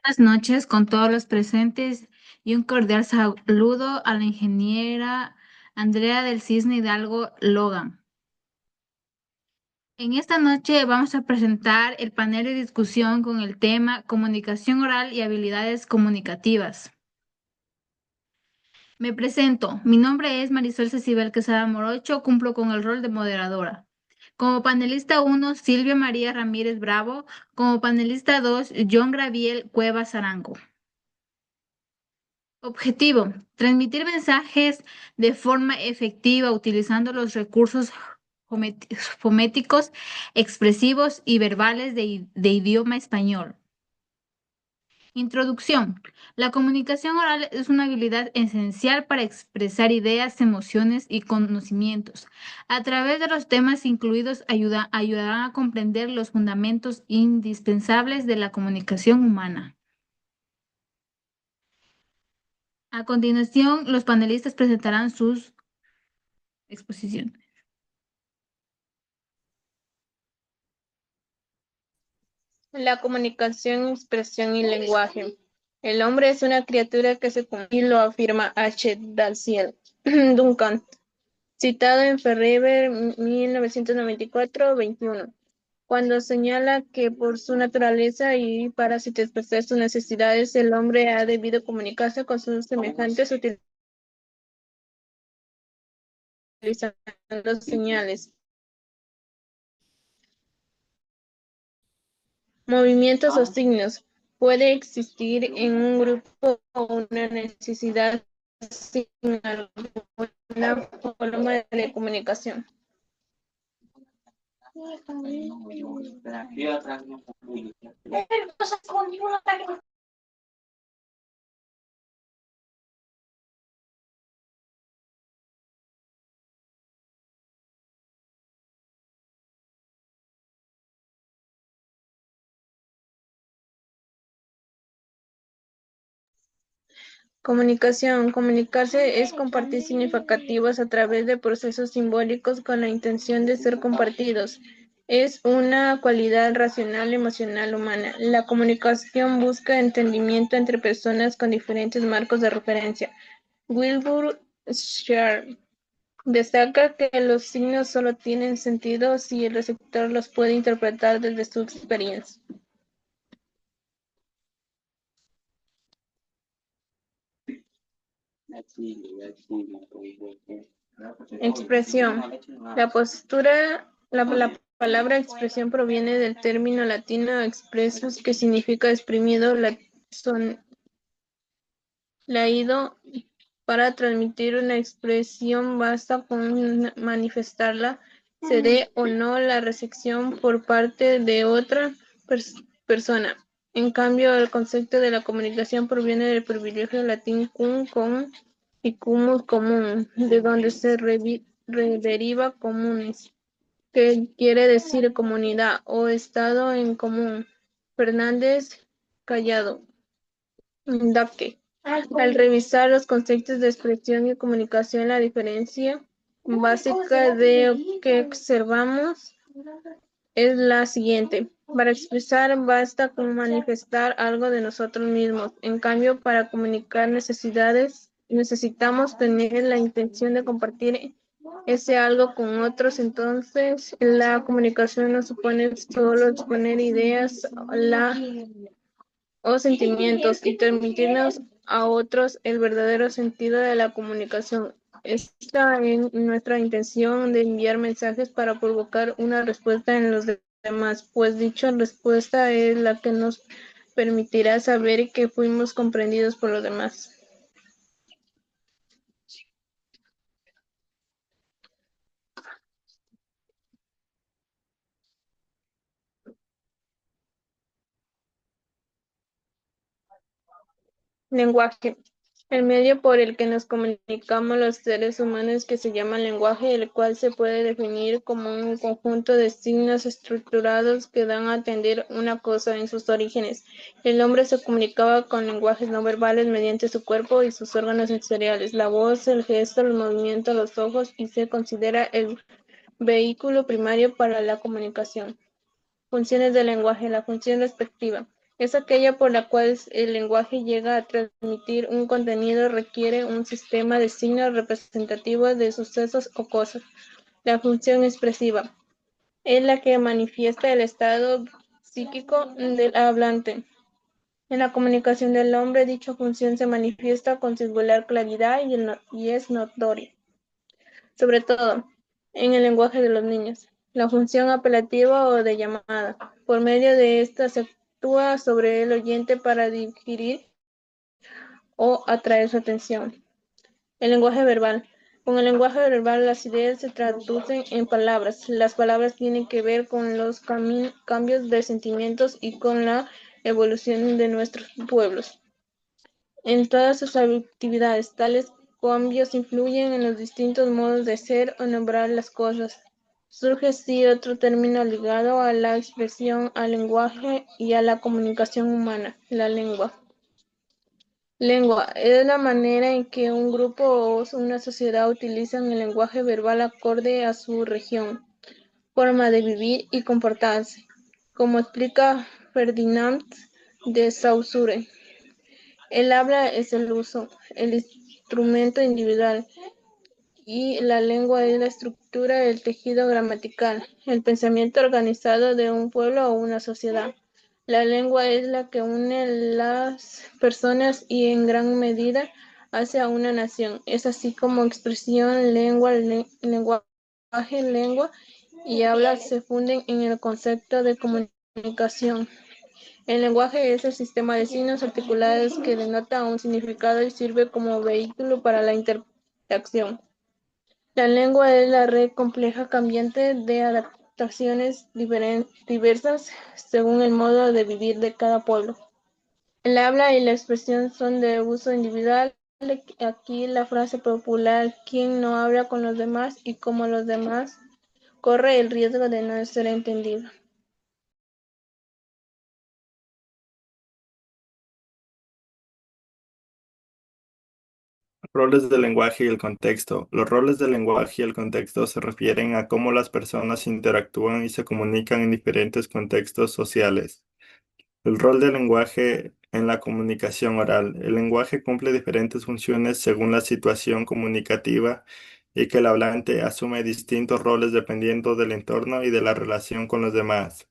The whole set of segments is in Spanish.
Buenas noches con todos los presentes y un cordial saludo a la ingeniera Andrea del Cisne Hidalgo Logan. En esta noche vamos a presentar el panel de discusión con el tema Comunicación oral y habilidades comunicativas. Me presento, mi nombre es Marisol Cecibel Quesada Morocho, cumplo con el rol de moderadora. Como panelista 1, Silvia María Ramírez Bravo. Como panelista 2, John Graviel Cuevas Arango. Objetivo: transmitir mensajes de forma efectiva utilizando los recursos fonéticos, expresivos y verbales de idioma español. Introducción. La comunicación oral es una habilidad esencial para expresar ideas, emociones y conocimientos. A través de los temas incluidos ayudarán a comprender los fundamentos indispensables de la comunicación humana. A continuación, los panelistas presentarán sus exposiciones. La comunicación, expresión y lenguaje. El hombre es una criatura que se comunica, y lo afirma H. Dalziel Duncan, citado en Ferrever 1994-21, cuando señala que por su naturaleza y para satisfacer sus necesidades, el hombre ha debido comunicarse con sus semejantes utilizando señales, movimientos o signos. Puede existir en un grupo una necesidad sin alguna forma de comunicación. Comunicación. Comunicarse es compartir significativos a través de procesos simbólicos con la intención de ser compartidos. Es una cualidad racional emocional humana. La comunicación busca entendimiento entre personas con diferentes marcos de referencia. Wilbur Schär destaca que los signos solo tienen sentido si el receptor los puede interpretar desde su experiencia. Expresión. La palabra expresión proviene del término latino expressus, que significa exprimido, laído. Para transmitir una expresión basta con manifestarla, se dé o no la recepción por parte de otra persona. En cambio, el concepto de la comunicación proviene del privilegio latín cum, con, y cumus, común, de donde se deriva comunes, que quiere decir comunidad o estado en común. Fernández Callado, Dacke. Al revisar los conceptos de expresión y comunicación, la diferencia básica de que observamos es la siguiente. Para expresar basta con manifestar algo de nosotros mismos. En cambio, para comunicar necesitamos tener la intención de compartir ese algo con otros. Entonces, la comunicación no supone solo exponer ideas o sentimientos y transmitirnos a otros el verdadero sentido de la comunicación. Está en nuestra intención de enviar mensajes para provocar una respuesta en los demás, pues dicha respuesta es la que nos permitirá saber que fuimos comprendidos por los demás. Lenguaje. El medio por el que nos comunicamos los seres humanos, que se llama lenguaje, el cual se puede definir como un conjunto de signos estructurados que dan a entender una cosa en sus orígenes. El hombre se comunicaba con lenguajes no verbales mediante su cuerpo y sus órganos sensoriales, la voz, el gesto, el movimiento, los ojos, y se considera el vehículo primario para la comunicación. Funciones del lenguaje. La función respectiva. Es aquella por la cual el lenguaje llega a transmitir un contenido, requiere un sistema de signos representativos de sucesos o cosas. La función expresiva es la que manifiesta el estado psíquico del hablante. En la comunicación del hombre, dicha función se manifiesta con singular claridad y es notoria, sobre todo en el lenguaje de los niños. La función apelativa o de llamada. Por medio de esta se actúa sobre el oyente para digerir o atraer su atención. El lenguaje verbal. Con el lenguaje verbal las ideas se traducen en palabras. Las palabras tienen que ver con los cambios de sentimientos y con la evolución de nuestros pueblos. En todas sus actividades, tales cambios influyen en los distintos modos de ser o nombrar las cosas. Surge así otro término ligado a la expresión, al lenguaje y a la comunicación humana, la lengua. Lengua es la manera en que un grupo o una sociedad utilizan el lenguaje verbal acorde a su región, forma de vivir y comportarse, como explica Ferdinand de Saussure. El habla es el uso, el instrumento individual, y la lengua es la estructura del tejido gramatical, el pensamiento organizado de un pueblo o una sociedad. La lengua es la que une las personas y en gran medida hace a una nación. Es así como expresión, lenguaje, lengua y habla se funden en el concepto de comunicación. El lenguaje es el sistema de signos articulados que denota un significado y sirve como vehículo para la interacción. La lengua es la red compleja cambiante de adaptaciones diversas según el modo de vivir de cada pueblo. El habla y la expresión son de uso individual. Aquí la frase popular, quien no habla con los demás y como los demás, corre el riesgo de no ser entendido. Roles del lenguaje y el contexto. Los roles del lenguaje y el contexto se refieren a cómo las personas interactúan y se comunican en diferentes contextos sociales. El rol del lenguaje en la comunicación oral. El lenguaje cumple diferentes funciones según la situación comunicativa y que el hablante asume distintos roles dependiendo del entorno y de la relación con los demás.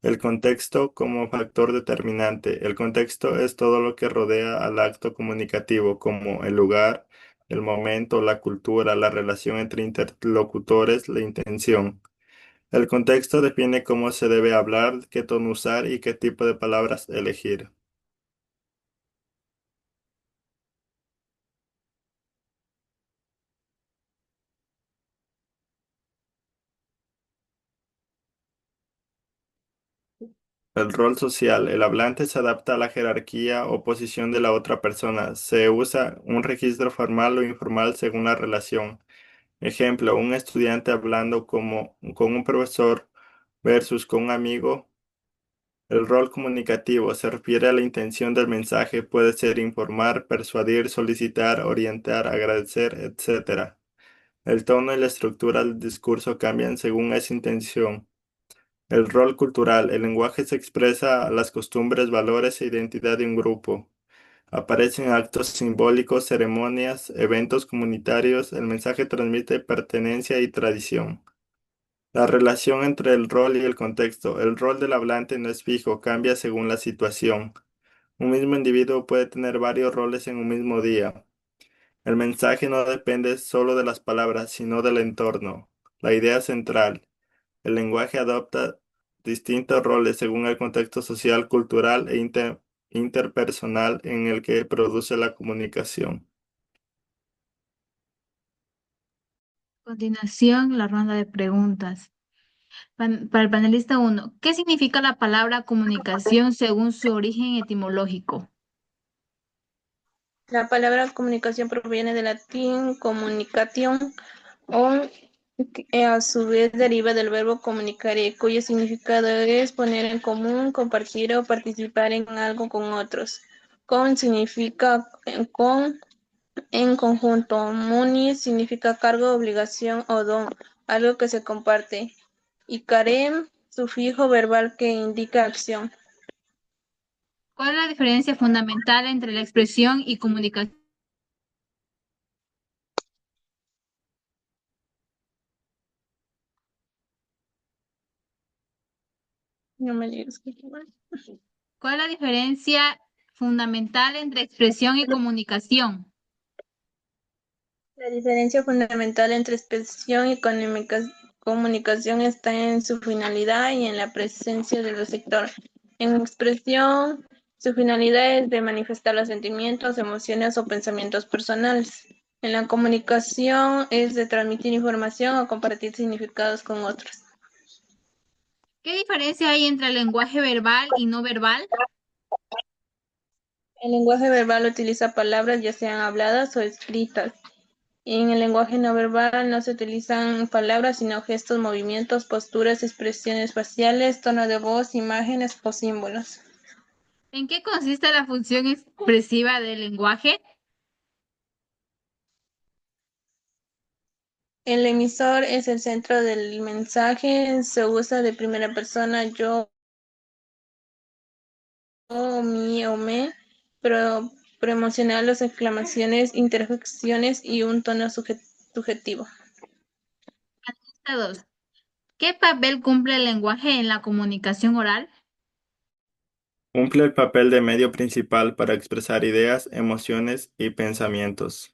El contexto como factor determinante. El contexto es todo lo que rodea al acto comunicativo, como el lugar, el momento, la cultura, la relación entre interlocutores, la intención. El contexto define cómo se debe hablar, qué tono usar y qué tipo de palabras elegir. El rol social. El hablante se adapta a la jerarquía o posición de la otra persona. Se usa un registro formal o informal según la relación. Ejemplo, un estudiante hablando con un profesor versus con un amigo. El rol comunicativo se refiere a la intención del mensaje, puede ser informar, persuadir, solicitar, orientar, agradecer, etc. El tono y la estructura del discurso cambian según esa intención. El rol cultural. El lenguaje se expresa las costumbres, valores e identidad de un grupo. Aparecen actos simbólicos, ceremonias, eventos comunitarios. El mensaje transmite pertenencia y tradición. La relación entre el rol y el contexto. El rol del hablante no es fijo, cambia según la situación. Un mismo individuo puede tener varios roles en un mismo día. El mensaje no depende solo de las palabras, sino del entorno. La idea central. El lenguaje adopta distintos roles según el contexto social, cultural e interpersonal en el que produce la comunicación. A continuación, la ronda de preguntas. Para el panelista uno, ¿qué significa la palabra comunicación según su origen etimológico? La palabra comunicación proviene del latín communicatio, o que a su vez deriva del verbo comunicare, cuyo significado es poner en común, compartir o participar en algo con otros. Con significa con, en conjunto. Muni significa cargo, obligación o don, algo que se comparte. Y carem, sufijo verbal que indica acción. ¿Cuál es la diferencia fundamental entre la expresión y comunicación? No me digas que igual. ¿Cuál es la diferencia fundamental entre expresión y comunicación? La diferencia fundamental entre expresión y comunicación está en su finalidad y en la presencia del receptor. En expresión, su finalidad es de manifestar los sentimientos, emociones o pensamientos personales. En la comunicación es de transmitir información o compartir significados con otros. ¿Qué diferencia hay entre el lenguaje verbal y no verbal? El lenguaje verbal utiliza palabras ya sean habladas o escritas. En el lenguaje no verbal no se utilizan palabras, sino gestos, movimientos, posturas, expresiones faciales, tono de voz, imágenes o símbolos. ¿En qué consiste la función expresiva del lenguaje? El emisor es el centro del mensaje, se usa de primera persona yo, mi o me, pero promocionar las exclamaciones, interjecciones y un tono subjetivo. Lista 2. ¿Qué papel cumple el lenguaje en la comunicación oral? Cumple el papel de medio principal para expresar ideas, emociones y pensamientos.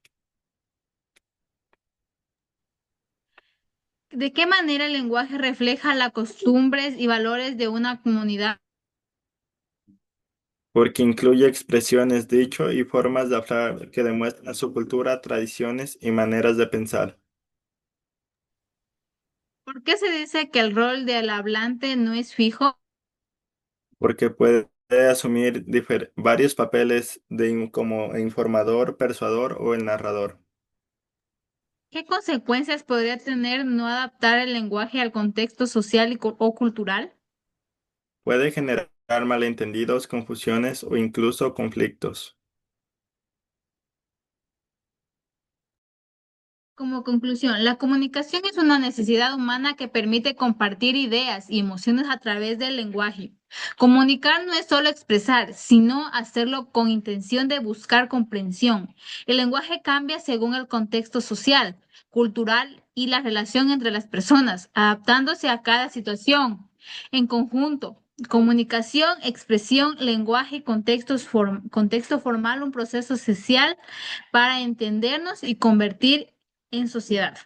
¿De qué manera el lenguaje refleja las costumbres y valores de una comunidad? Porque incluye expresiones, dicho y formas de hablar que demuestran su cultura, tradiciones y maneras de pensar. ¿Por qué se dice que el rol del hablante no es fijo? Porque puede asumir varios papeles como informador, persuador o el narrador. ¿Qué consecuencias podría tener no adaptar el lenguaje al contexto social o cultural? Puede generar malentendidos, confusiones o incluso conflictos. Como conclusión, la comunicación es una necesidad humana que permite compartir ideas y emociones a través del lenguaje. Comunicar no es solo expresar, sino hacerlo con intención de buscar comprensión. El lenguaje cambia según el contexto social, cultural y la relación entre las personas, adaptándose a cada situación. En conjunto, comunicación, expresión, lenguaje y contexto formal, un proceso social para entendernos y convertir en sociedad.